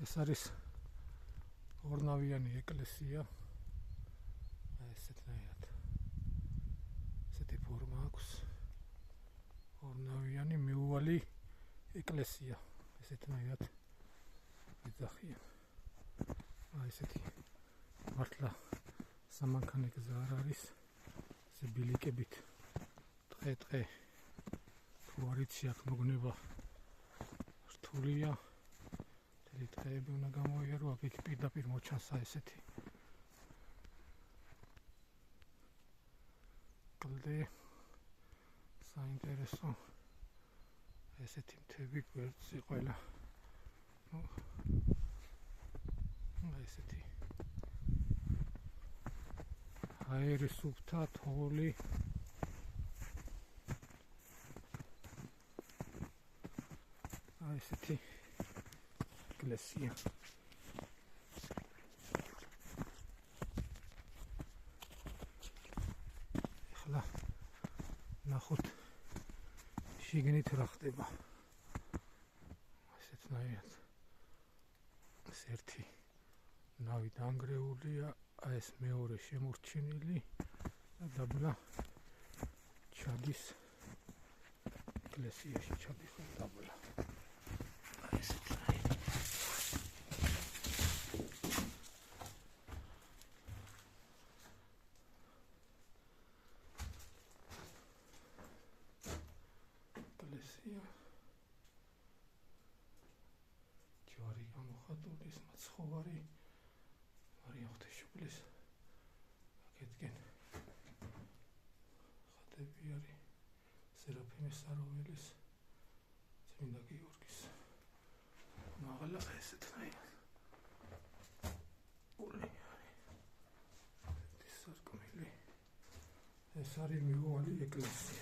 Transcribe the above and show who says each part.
Speaker 1: ეს არის ორნავიანი ეკლესია. ესეთნაირად. ესეთი ფორმა აქვს. ორნავიანი მიუვალი ეკლესია. ესეთნაირად ეძახიან. ესეთი მართლა სამანქანე გზა არ არის. ესე ბილიკებით დღე თუ არ იცი აქ მოგნება რთულია. დღეები უნდა გამოიარო, აქ იქ პირდაპირ მოჩანსა ესეთი კლდე საინტერესო ესეთი მთები გვერდზე ყველა ესეთი აერი სუფთა თოვლი ესეთი ეკლესია. ახლა ნახოთ შიგნით რა ხდება. ესეთნაირად ეს ერთი ნავი დანგრეულია, ეს მეორე შემორჩენილი და დაბლა ჩადის ეკლესიაში ჩადის დაბლა. ჯვარი გამოხატული, ეს მაცხოვარი მარია ღვთისმშობლის აქეთკენ ხატები არის სერაფიმე საროველის, წმინდა გიორგის მაღლა ესეთნაირად ეს არის მიუვალი ეკლესია.